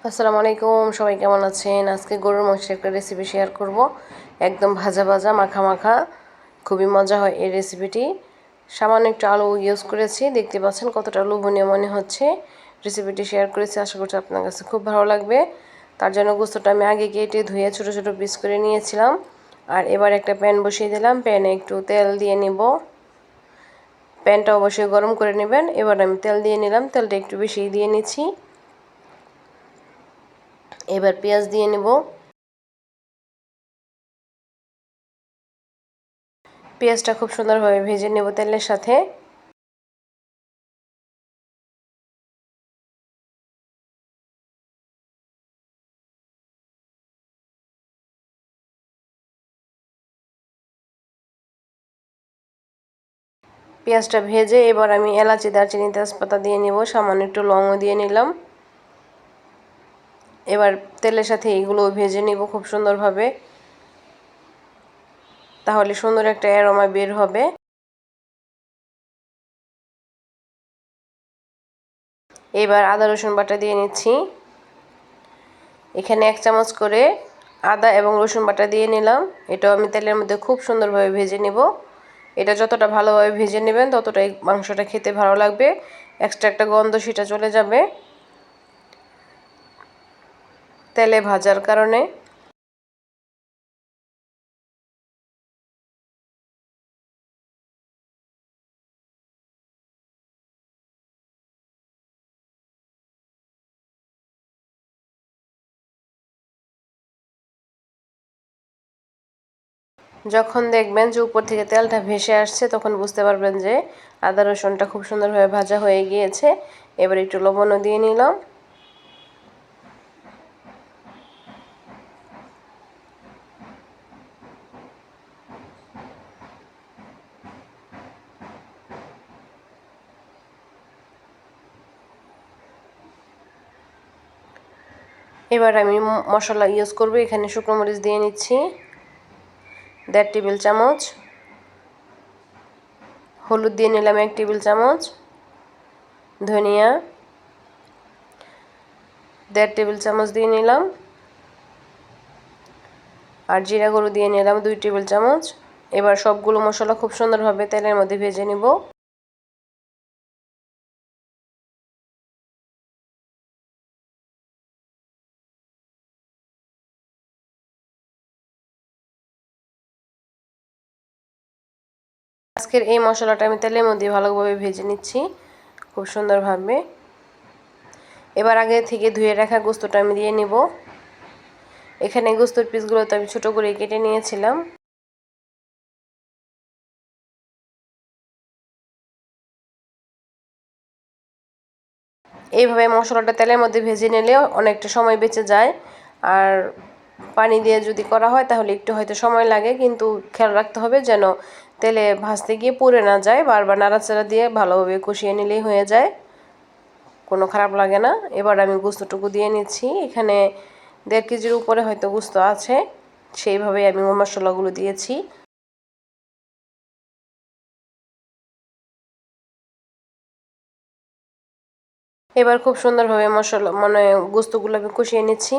আসসালামু আলাইকুম, সবাই কেমন আছেন? আজকে গরুর মাংসের একটা রেসিপি শেয়ার করব। একদম ভাজা ভাজা মাখা মাখা, খুবই মজা হয় এই রেসিপিটি। সামান্য একটু আলু ইউজ করেছি, দেখতে পাচ্ছেন কতটা লোভনীয় মনে হচ্ছে। রেসিপিটি শেয়ার করেছি, আশা করছি আপনার কাছে খুব ভালো লাগবে। তার জন্য গোস্তটা আমি আগে কেটে ধুয়ে ছোটো ছোটো পিস করে নিয়েছিলাম। আর এবার একটা প্যান বসিয়ে দিলাম, প্যানে একটু তেল দিয়ে নিব। প্যানটা অবশ্যই গরম করে নেবেন। এবার আমি তেল দিয়ে নিলাম, তেলটা একটু বেশি দিয়ে নিচ্ছি। এবার পেঁয়াজ দিয়ে নেব। পেঁয়াজটা খুব সুন্দরভাবে ভেজে নেব তেলের সাথে। পেঁয়াজটা ভেজে এবার আমি এলাচি, দারচিনি, তেজপাতা দিয়ে নেব, সামান্য একটু লংও দিয়ে নিলাম। এবার তেলের সাথে এইগুলো ভেজে নেব খুব সুন্দরভাবে, তাহলে সুন্দর একটা অ্যারোমা বের হবে। এবার আদা রসুন বাটা দিয়ে নিচ্ছি। এখানে 1 চামচ করে আদা এবং রসুন বাটা দিয়ে নিলাম। এটাও আমি তেলের মধ্যে খুব সুন্দরভাবে ভেজে নেব। এটা যতটা ভালোভাবে ভেজে নেবেন ততটাই মাংসটা খেতে ভালো লাগবে। এক্সট্রা একটা গন্ধ সেটা চলে যাবে তেলে ভাজার কারণে। যখন দেখবেন যে উপর থেকে তেলটা ভেসে আসছে তখন বুঝতে পারবেন যে আদা রসুনটা খুব সুন্দরভাবে ভাজা হয়ে গিয়েছে। এবার একটু লবণও দিয়ে নিলাম। এবার আমি মশলা ইউজ করব। এখানে শুকনো মরিচ দিয়ে নিচ্ছি 1.5 টেবিল চামচ, হলুদ দিয়ে নিলাম 1 টেবিল চামচ, ধনিয়া 1.5 টেবিল চামচ দিয়ে নিলাম, আর জিরা গুঁড়ো দিয়ে নিলাম 2 টেবিল চামচ। এবার সবগুলো মশলা খুব সুন্দরভাবে তেলের মধ্যে ভেজে নিব। আজকের এই মশলাটা আমি তেলের মধ্যে ভালোভাবে ভেজে নিচ্ছি খুব সুন্দরভাবে। এবার আগে থেকে ধুয়ে রাখা গোস্তটা আমি দিয়ে নিব। এখানে গোস্তের পিসগুলো তো আমি ছোট করে কেটে নিয়েছিলাম। এইভাবে মশলাটা তেলের মধ্যে ভেজে নিলে অনেকটা সময় বেঁচে যায়। আর পানি দিয়ে যদি করা হয় তাহলে একটু হয়তো সময় লাগে, কিন্তু খেয়াল রাখতে হবে যেন তেলে ভাজতে গিয়ে পুড়ে না যায়। বারবার নাড়াচাড়া দিয়ে ভালোভাবে কষিয়ে নিলেই হয়ে যায়, কোনো খারাপ লাগে না। এবার আমি গোস্তটুকু দিয়ে নিচ্ছি। এখানে 1.5 কেজির উপরে হয়তো গোস্ত আছে, সেইভাবেই আমি মশলাগুলো দিয়েছি। এবার খুব সুন্দরভাবে মশলা গোস্তগুলো আমি কষিয়ে নিচ্ছি।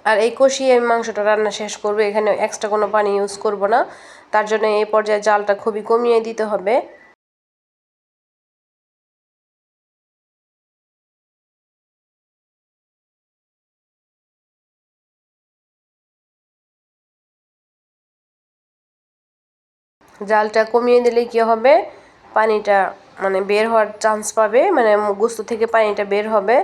আর এই কষিয়ে আমি মাংসটা রান্না শেষ করব, এখানে এক্সট্রা কোনো পানি ইউজ করব না। তার জন্য এই পর্যায়ে জালটা খুবই কমিয়ে দিতে হবে। জালটা কমিয়ে দিলে কি হবে, পানিটা বের হওয়ার চান্স পাবে, গোস্ত থেকে পানিটা বের হবে।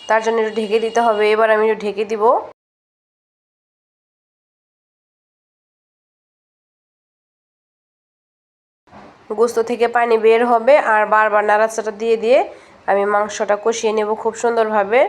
তার জন্য একটু ঢেকে দিতে হবে। এবার আমি একটু ঢেকে দিব। গোস্ত থেকে পানি বের হবে আর বারবার নাড়াচাড়া দিয়ে দিয়ে আমি মাংসটা কষিয়ে নেব খুব সুন্দরভাবে।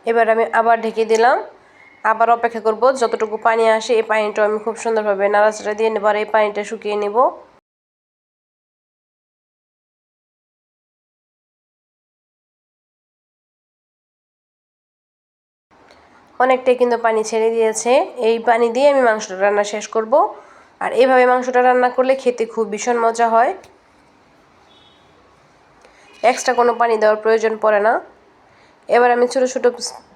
এবার আমি আবার ঢেকে দিলাম, আবার অপেক্ষা করব যতটুকু পানি আসে। এই পানিটা আমি খুব সুন্দরভাবে নাড়াচাড়া দিয়ে নেব আর এই পানিটা শুকিয়ে নেব। অনেকটাই কিন্তু পানি ছেড়ে দিয়েছে। এই পানি দিয়ে আমি মাংসটা রান্না শেষ করব। আর এইভাবে মাংসটা রান্না করলে খেতে খুব ভীষণ মজা হয়, এক্সট্রা কোনো পানি দেওয়ার প্রয়োজন পড়ে না। এবার আমি ছোটো ছোটো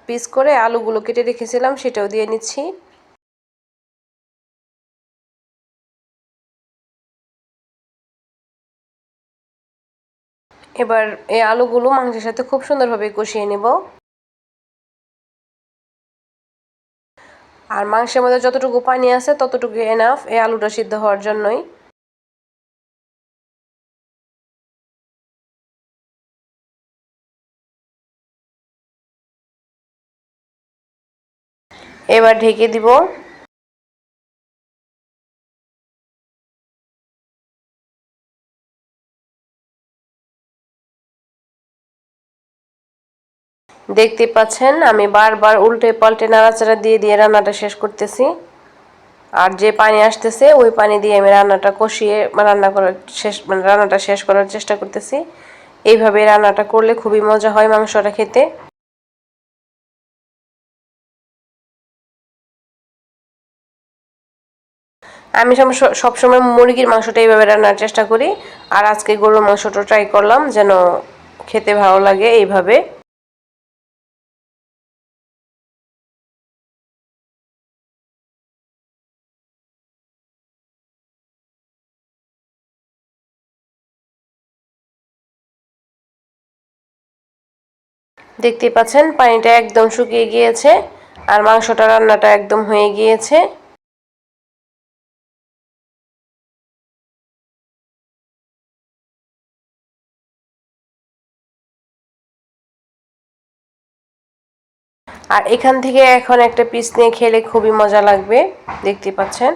পিস করে আলুগুলো কেটে রেখেছিলাম সেটাও দিয়ে নিচ্ছি। এবার এই আলুগুলো মাংসের সাথে খুব সুন্দরভাবে কষিয়ে নেব। আর মাংসের মধ্যে যতটুকু পানি আছে ততটুকু এনাফ এই আলুটা সিদ্ধ হওয়ার জন্যই। এবার ঢেকে দিব। দেখতে পাচ্ছেন আমি বারবার উল্টে পাল্টে নাড়াচাড়া দিয়ে দিয়ে রান্নাটা শেষ করতেছি। আর যে পানি আসতেছে ওই পানি দিয়ে আমি রান্নাটা কষিয়ে রান্নাটা শেষ করার চেষ্টা করতেছি। এইভাবে রান্নাটা করলে খুবই মজা হয় মাংসটা খেতে। আমি সবসময় মুরগির মাংসটা এইভাবে রান্নার চেষ্টা করি। আর আজকে গরুর মাংসটা ট্রাই করলাম যেন খেতে ভালো লাগে এইভাবে। দেখতেই পাচ্ছেন পানিটা একদম শুকিয়ে গিয়েছে আর মাংসটা রান্নাটা একদম হয়ে গিয়েছে। আর এখান থেকে এখন একটা পিস নিয়ে খেলে খুবই মজা লাগবে, দেখতে পাচ্ছেন।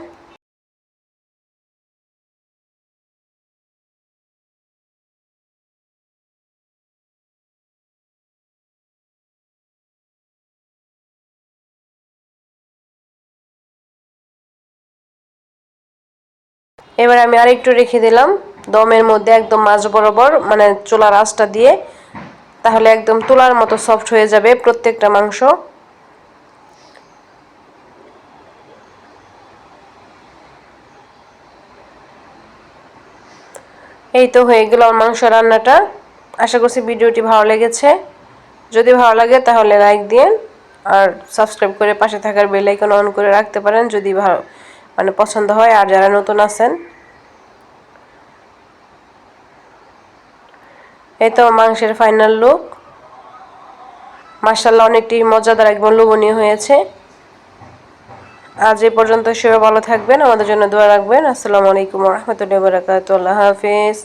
এবার আমি আরেকটু রেখে দিলাম দমের মধ্যে একদম মাঝ বরাবর, মানে চুলার আঁচটা দিয়ে। তাহলে একদম তুলার মতো সফট হয়ে যাবে প্রত্যেকটা মাংস। এই তো হয়ে গেল আমার মাংস রান্নাটা। আশা করছি ভিডিওটি ভালো লেগেছে। যদি ভালো লাগে তাহলে লাইক দিন আর সাবস্ক্রাইব করে পাশে থাকার বেল আইকন অন করে রাখতে পারেন যদি ভালো পছন্দ হয়। আর যারা নতুন আছেন, এই তো মাংসের ফাইনাল লুক। মাশাআল্লাহ অনেকটি মজাদার একদম লোভনীয় হয়েছে। আজ এই পর্যন্ত, সবাই ভালো থাকবেন, আমাদের জন্য দোয়া রাখবেন। আসসালামু আলাইকুম ওয়া রাহমাতুল্লাহি ওয়া বারাকাতুহু। আল্লাহ হাফেজ।